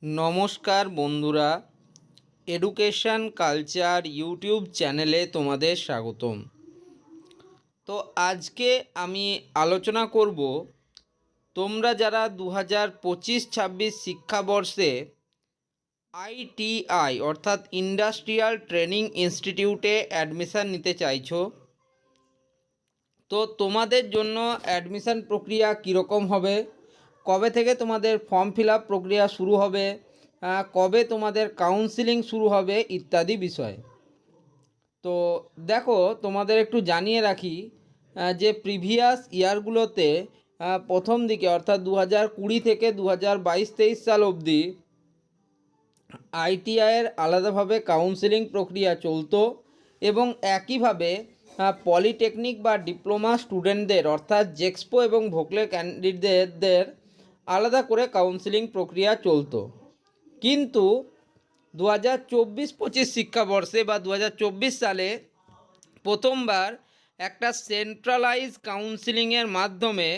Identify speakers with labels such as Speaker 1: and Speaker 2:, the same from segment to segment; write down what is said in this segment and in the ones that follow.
Speaker 1: নমস্কার বন্ধুরা, education culture YouTube চ্যানেলে তোমাদের স্বাগতম। তো আজকে আমি আলোচনা করব তোমরা যারা 2025-26 শিক্ষাবর্ষে আইটিআই অর্থাৎ ইন্ডাস্ট্রিয়াল ট্রেনিং ইনস্টিটিউটে অ্যাডমিশান নিতে চাইছো, তো তোমাদের জন্য অ্যাডমিশান প্রক্রিয়া কীরকম হবে, কবে থেকে তোমাদের ফর্ম ফিল আপ প্রক্রিয়া শুরু হবে, কবে তোমাদের কাউন্সিলিং শুরু হবে ইত্যাদি বিষয়। তো দেখো, তোমাদের একটু জানিয়ে রাখি যে প্রিভিয়াস ইয়ারগুলোতে প্রথম দিকে অর্থাৎ 2020 থেকে 2022-23 সাল অবধি আইটিআইয়ের আলাদাভাবে কাউন্সিলিং প্রক্রিয়া চলতো এবং একইভাবে পলিটেকনিক বা ডিপ্লোমা স্টুডেন্টদের অর্থাৎ জেক্সপো এবং ভোকলে ক্যান্ডিডেটদের আলাদা করে কাউন্সিলিং প্রক্রিয়া চলতো। কিন্তু 2024-25 শিক্ষাবর্ষে বা 2024 সালে প্রথমবার একটা সেন্ট্রালাইজ কাউন্সিলিংয়ের মাধ্যমে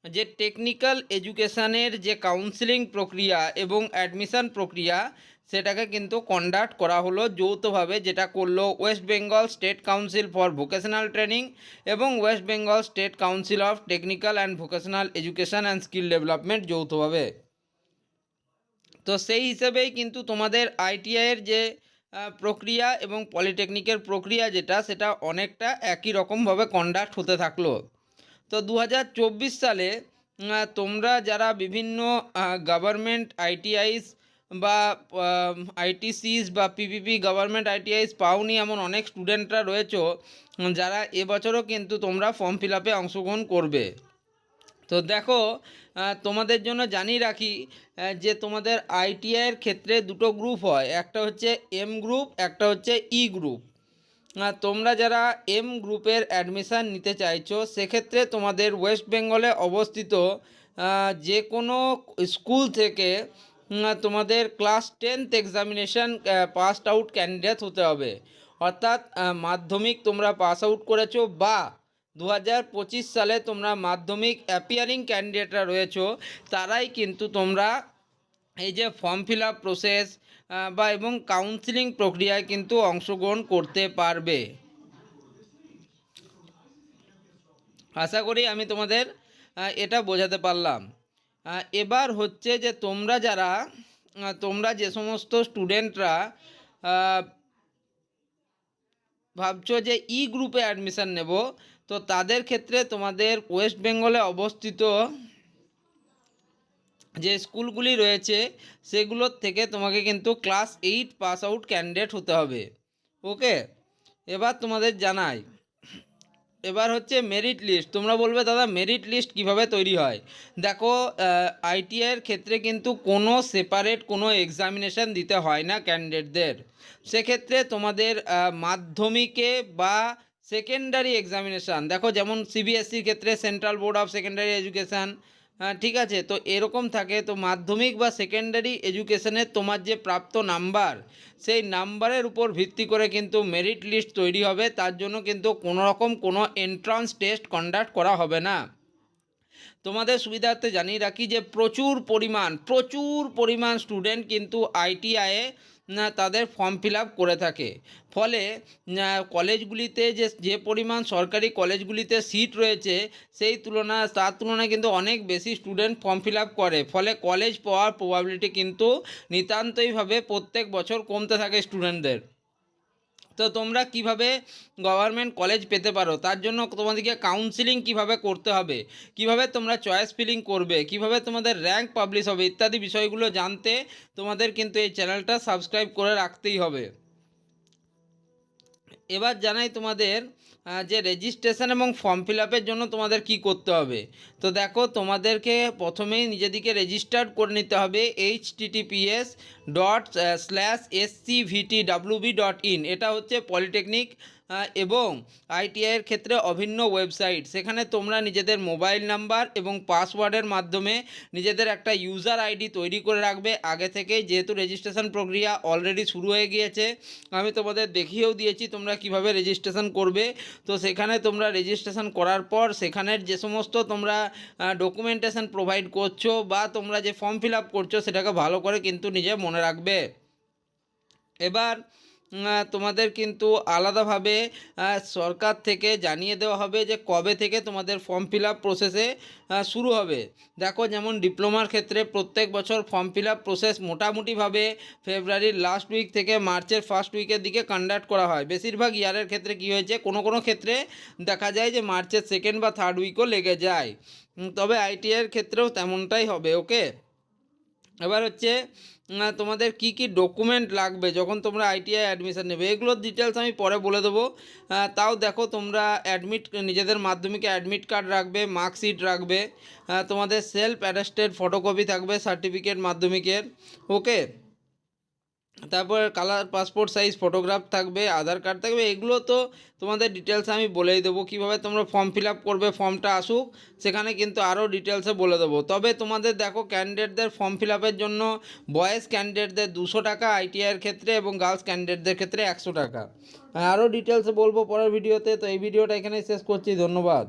Speaker 1: যে টেকনিক্যাল এডুকেশানের যে কাউন্সিলিং প্রক্রিয়া এবং অ্যাডমিশান প্রক্রিয়া সেটাকে কিন্তু কন্ডাক্ট করা হলো যৌথভাবে, যেটা করলো West Bengal State Council for vocational training এবং West Bengal State Council of technical and vocational education and skill development যৌথভাবে। তো সেই হিসেবেই কিন্তু তোমাদের আইটিআইয়ের যে প্রক্রিয়া এবং পলিটেকনিকের প্রক্রিয়া সেটা অনেকটা একই রকমভাবে কন্ডাক্ট হতে থাকলো। তো 2024 সালে তোমরা যারা বিভিন্ন গভর্নমেন্ট আইটিআইস বা আইটিসিস বা পিপিপি গভর্নমেন্ট আইটিআইস পাওনি এমন অনেক স্টুডেন্টরা রয়েছো যারা এবছরও কিন্তু তোমরা ফর্ম ফিল আপে অংশগ্রহণ করবে। তো দেখো, তোমাদের জন্য জানিয়ে রাখি যে তোমাদের আইটিআইয়ের ক্ষেত্রে দুটো গ্রুপ হয়, একটা হচ্ছে এম গ্রুপ, একটা হচ্ছে ই গ্রুপ। তোমরা যারা এম গ্রুপের অ্যাডমিশান নিতে চাইছো সেক্ষেত্রে তোমাদের ওয়েস্ট বেঙ্গলে অবস্থিত যে কোনো স্কুল থেকে তোমাদের class 10th examination passed out candidate হতে হবে, অর্থাৎ মাধ্যমিক তোমরা পাস আউট করেছো বা 2025 সালে তোমরা মাধ্যমিক অ্যাপিয়ারিং ক্যান্ডিডেটরা রয়েছো, তারাই কিন্তু তোমরা এই যে ফর্ম ফিল আপ প্রসেস বা এবং কাউন্সিলিং প্রক্রিয়ায় কিন্তু অংশগ্রহণ করতে পারবে। আশা করি আমি তোমাদের এটা বোঝাতে পারলাম। এবার হচ্ছে যে তোমরা যে সমস্ত স্টুডেন্টরা ভাবছো যে ই গ্রুপে অ্যাডমিশান নেব, তো তাদের ক্ষেত্রে তোমাদের ওয়েস্ট বেঙ্গলে অবস্থিত যে স্কুলগুলি রয়েছে সেগুলোর থেকে তোমাকে কিন্তু ক্লাস 8 পাস আউট ক্যান্ডিডেট হতে হবে। ওকে, এবার তোমাদের জানাই, এবার হচ্ছে মেরিট লিস্ট। তোমরা বলবে দাদা মেরিট লিস্ট কিভাবে তৈরি হয়? দেখো, আইটিআইয়ের ক্ষেত্রে কিন্তু কোনো সেপারেট কোনো এক্সামিনেশান দিতে হয় না ক্যান্ডিডেটদের। সেক্ষেত্রে তোমাদের মাধ্যমিকে বা সেকেন্ডারি এক্সামিনেশান, দেখো যেমন সিবিএসসির ক্ষেত্রে central board of secondary education, ঠিক আছে, তো এরকম থাকে। তো মাধ্যমিক বা সেকেন্ডারি এডুকেশনের তোমার যে প্রাপ্ত নাম্বার, সেই নাম্বারের উপর ভিত্তি করে কিন্তু মেরিট লিস্ট তৈরি হবে। তার জন্য কিন্তু কোনো রকম কোনো এন্ট্রান্স টেস্ট কন্ডাক্ট করা হবে না। তোমাদের সুবিধার্থে জানিয়ে রাখি যে প্রচুর পরিমাণ স্টুডেন্ট কিন্তু আইটিআইয়ে তাদের ফর্ম ফিল আপ করে থাকে। ফলে কলেজগুলিতে যে পরিমাণ সরকারি কলেজগুলিতে সিট রয়েছে তার তুলনায় কিন্তু অনেক বেশি স্টুডেন্ট ফর্ম ফিল আপ করে। ফলে কলেজ পাওয়ার প্রবাবিলিটি কিন্তু নিতান্তইভাবে প্রত্যেক বছর কমতে থাকে স্টুডেন্টদের। তো তোমরা কিভাবে গভর্নমেন্ট কলেজ পেতে পারো, তার জন্য তোমাদেরকে কাউন্সিলিং কিভাবে করতে হবে, কিভাবে তোমরা চয়েস ফিলিং করবে, কিভাবে তোমাদের র্যাঙ্ক পাবলিশ হবে ইত্যাদি বিষয়গুলো জানতে তোমাদের কিন্তু এই চ্যানেলটা সাবস্ক্রাইব করে রাখতেই হবে। এবার জানাই তোমাদের যে রেজিস্ট্রেশন এবং ফর্ম ফিল আপের জন্য তোমাদের কি করতে হবে। তো দেখো, তোমাদেরকে প্রথমেই নিজেদিকে রেজিস্টার্ড করে নিতে হবে https:/scvtwb.in। এটা হচ্ছে পলিটেকনিক এবং আইটিআইয়ের ক্ষেত্রে অভিন্ন ওয়েবসাইট। সেখানে তোমরা নিজেদের মোবাইল নাম্বার এবং পাসওয়ার্ডের মাধ্যমে নিজেদের একটা ইউজার আইডি তৈরি করে রাখবে আগে থেকেই, যেহেতু রেজিস্ট্রেশন প্রক্রিয়া অলরেডি শুরু হয়ে গিয়েছে। আমি তোমাদের দেখিয়েও দিয়েছি তোমরা কিভাবে রেজিস্ট্রেশন করবে। তো সেখানে তোমরা রেজিস্ট্রেশন করার পর সেখানের যে সমস্ত তোমরা ডকুমেন্টেশন প্রোভাইড করছো বা তোমরা যে ফর্ম ফিল আপ করছো সেটাকে ভালো করে কিন্তু নিজে মনে রাখবে। এবার তোমাদের কিন্তু আলাদাভাবে সরকার থেকে জানিয়ে দেওয়া হবে যে কবে থেকে তোমাদের ফর্ম ফিল আপ প্রসেসে শুরু হবে। দেখো, যেমন ডিপ্লোমার ক্ষেত্রে প্রত্যেক বছর ফর্ম ফিল আপ প্রসেস মোটামুটিভাবে ফেব্রুয়ারির লাস্ট উইক থেকে মার্চের ফার্স্ট উইকের দিকে কন্ডাক্ট করা হয়। বেশিরভাগ ইয়ারের ক্ষেত্রে কী হয়েছে, কোনো কোনো ক্ষেত্রে দেখা যায় যে মার্চের সেকেন্ড বা থার্ড উইকও লেগে যায়। তবে আইটিআইয়ের ক্ষেত্রেও তেমনটাই হবে। ওকে, এবার হচ্ছে তোমাদের কি কি ডকুমেন্ট লাগবে যখন তোমরা আইটিআই অ্যাডমিশান নেবে, এগুলোর ডিটেলস আমি পরে বলে দেবো। তাও দেখো, তোমরা নিজেদের মাধ্যমিকে অ্যাডমিট কার্ড রাখবে, মার্কশিট রাখবে, তোমাদের সেলফ অ্যাটেস্টেড ফটোকপি থাকবে সার্টিফিকেট মাধ্যমিকের। ওকে, তারপর কালার পাসপোর্ট সাইজ ফটোগ্রাফ থাকবে, আধার কার্ড থাকবে। এগুলো তো তোমাদের ডিটেলস আমি বলেই দেবো, কীভাবে তোমরা ফর্ম ফিল আপ করবে, ফর্মটা আসুক সেখানে কিন্তু আরও ডিটেলসে বলে দেবো। তবে তোমাদের দেখো, ক্যান্ডিডেটদের ফর্ম ফিল আপের জন্য বয়েজ ক্যান্ডিডেটদের 200 টাকা আইটিআইয়ের ক্ষেত্রে এবং গার্লস ক্যান্ডিডেটদের ক্ষেত্রে 100 টাকা। আরও ডিটেলসে বলবো পরের ভিডিওতে। তো এই ভিডিওটা এখানেই শেষ করছি, ধন্যবাদ।